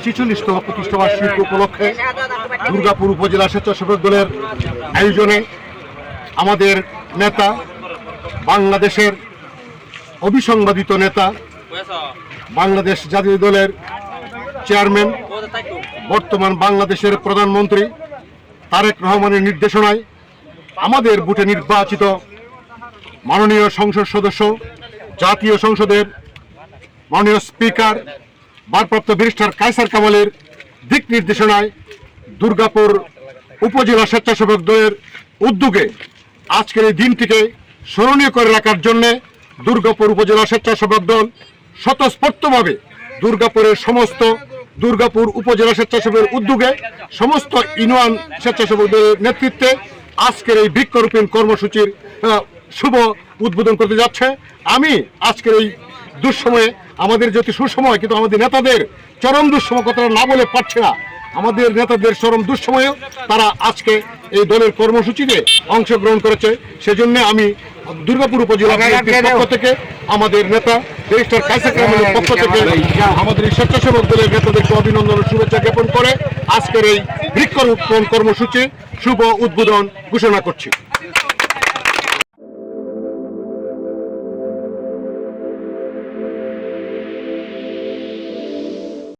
46তম প্রতিষ্ঠাবার্ষিকী উপলক্ষে দুর্গাপুর উপজেলা স্বেচ্ছাসেবক দলের আয়োজনে আমাদের নেতা, বাংলাদেশের অবিসংবাদিত নেতা, বাংলাদেশ জাতীয় দলের চেয়ারম্যান, বর্তমান বাংলাদেশের প্রধানমন্ত্রী তারেক রহমানের নির্দেশনায় আমাদের ভোটে নির্বাচিত মাননীয় সংসদ সদস্য, জাতীয় সংসদের মাননীয় স্পিকার ভারপ্রাপ্ত ব্যারিস্টার কায়সার কামালের দিক নির্দেশনায় দুর্গাপুর উপজেলা স্বেচ্ছাসেবক দলের উদ্যোগে আজকের এই দিনটিকে স্মরণীয় করে রাখার জন্যে দুর্গাপুর উপজেলা স্বেচ্ছাসেবক দল স্বতঃস্ফূর্তভাবে দুর্গাপুর উপজেলা স্বেচ্ছাসেবকের উদ্যোগে সমস্ত ইউনিয়ন স্বেচ্ছাসেবক দলের নেতৃত্বে আজকের এই বৃক্ষরোপণ কর্মসূচির শুভ উদ্বোধন করতে যাচ্ছে। আমি আজকের এই দুঃসময়ে, আমাদের যদি সুসময়, কিন্তু আমাদের নেতাদের চরম দুঃসময় কথাটা না বলে পারছে না, আমাদের নেতাদের চরম দুঃসময়েও তারা আজকে এই দলের কর্মসূচিতে অংশগ্রহণ করেছে। সেজন্য আমি দুর্গাপুর উপজেলা পক্ষ থেকে, আমাদের নেতা ব্যারিস্টার কায়সার কামালের পক্ষ থেকে আমাদের এই স্বেচ্ছাসেবক দলের নেতাদেরকে অভিনন্দন ও শুভেচ্ছা জ্ঞাপন করে আজকের এই বৃক্ষরোপণ কর্মসূচি শুভ উদ্বোধন ঘোষণা করছি।